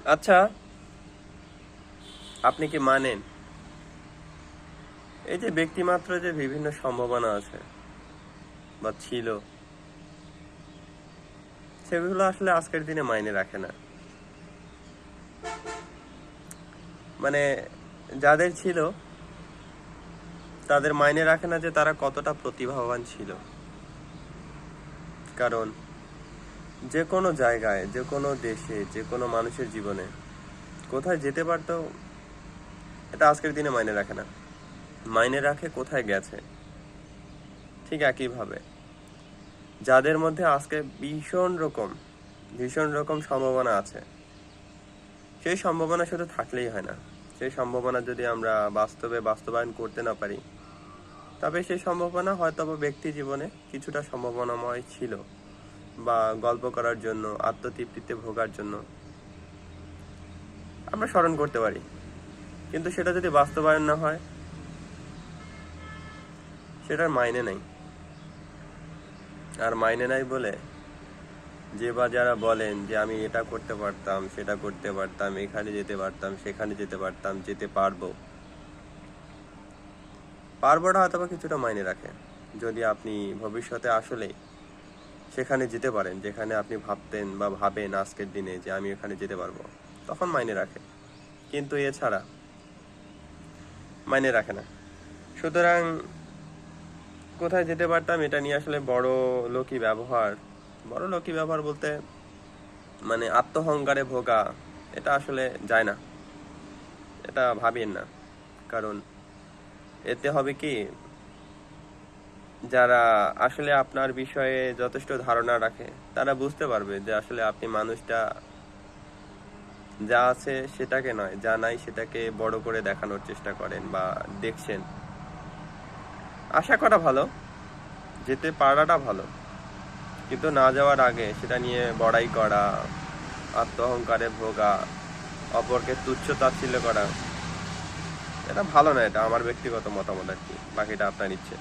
আচ্ছা, আপনি কি মানেন এই যে ব্যক্তিমাত্র যে বিভিন্ন সম্ভাবনা আছে বা ছিল, সেগুলো আসলে আজকের দিনে মাইনে রাখে না? মানে যাদের ছিল তাদের মাইনে রাখে না যে তারা কতটা প্রতিভাবান ছিল। কারণ যে কোনো জায়গায়, যে কোনো দেশে, যে কোনো মানুষের জীবনে কোথায় যেতে পারতো, এটা আজকের দিনে মাইনে রাখে না। মাইনে রাখে কোথায় গেছে। ঠিক একইভাবে যাদের মধ্যে আজকে ভীষণ রকম সম্ভাবনা আছে, সেই সম্ভাবনা শুধু থাকলেই হয় না। সেই সম্ভাবনা যদি আমরা বাস্তবায়ন করতে না পারি, তবে সেই সম্ভাবনা হয়তো বা ব্যক্তি জীবনে কিছুটা সম্ভাবনাময় ছিল, বা গল্প করার জন্য, আত্মতৃপ্তিতে ভোগার জন্য আমরা স্মরণ করতে পারি। কিন্তু সেটা যদি বাস্তবায়ন না হয়, সেটার মাইনে নেই। আর মাইনে নাই বলে যে বা যারা বলেন যে আমি এটা করতে পারতাম, সেটা করতে পারতাম, এখানে যেতে পারতাম, সেখানে যেতে পারতাম, যেতে পারবো, পারবোটা হয়তো বা কিছুটা মাইনে রাখে। যদি আপনি ভবিষ্যতে আসলে সেখানে যেতে পারেন যেখানে আপনি ভাবতেন বা ভাবেন আজকের দিনে যে আমি এখানে যেতে পারবো, তখন মাইনে রাখে। কিন্তু এছাড়া মাইনে রাখে না। সুতরাং কোথায় যেতে পারতাম এটা নিয়ে আসলে বড় লোকী ব্যবহার বলতে মানে আত্মহংকারে ভোগা, এটা আসলে যায় না। এটা ভাবেন না। কারণ এতে হবে কি, যারা আসলে আপনার বিষয়ে যথেষ্ট ধারণা রাখে তারা বুঝতে পারবে যে আসলে আপনি মানুষটা যা আছে সেটাকে নয়, যা নাই সেটাকে বড় করে দেখানোর চেষ্টা করেন বা দেখছেন। আশা করা ভালো, যেতে পারাটা ভালো, কিন্তু না যাওয়ার আগে সেটা নিয়ে বড়াই করা, আত্মঅহংকারে ভোগা, অপরকে তুচ্ছ তাচ্ছিল্য করা, এটা ভালো না। এটা আমার ব্যক্তিগত মতামত আর কি, বাকিটা আপনার ইচ্ছে।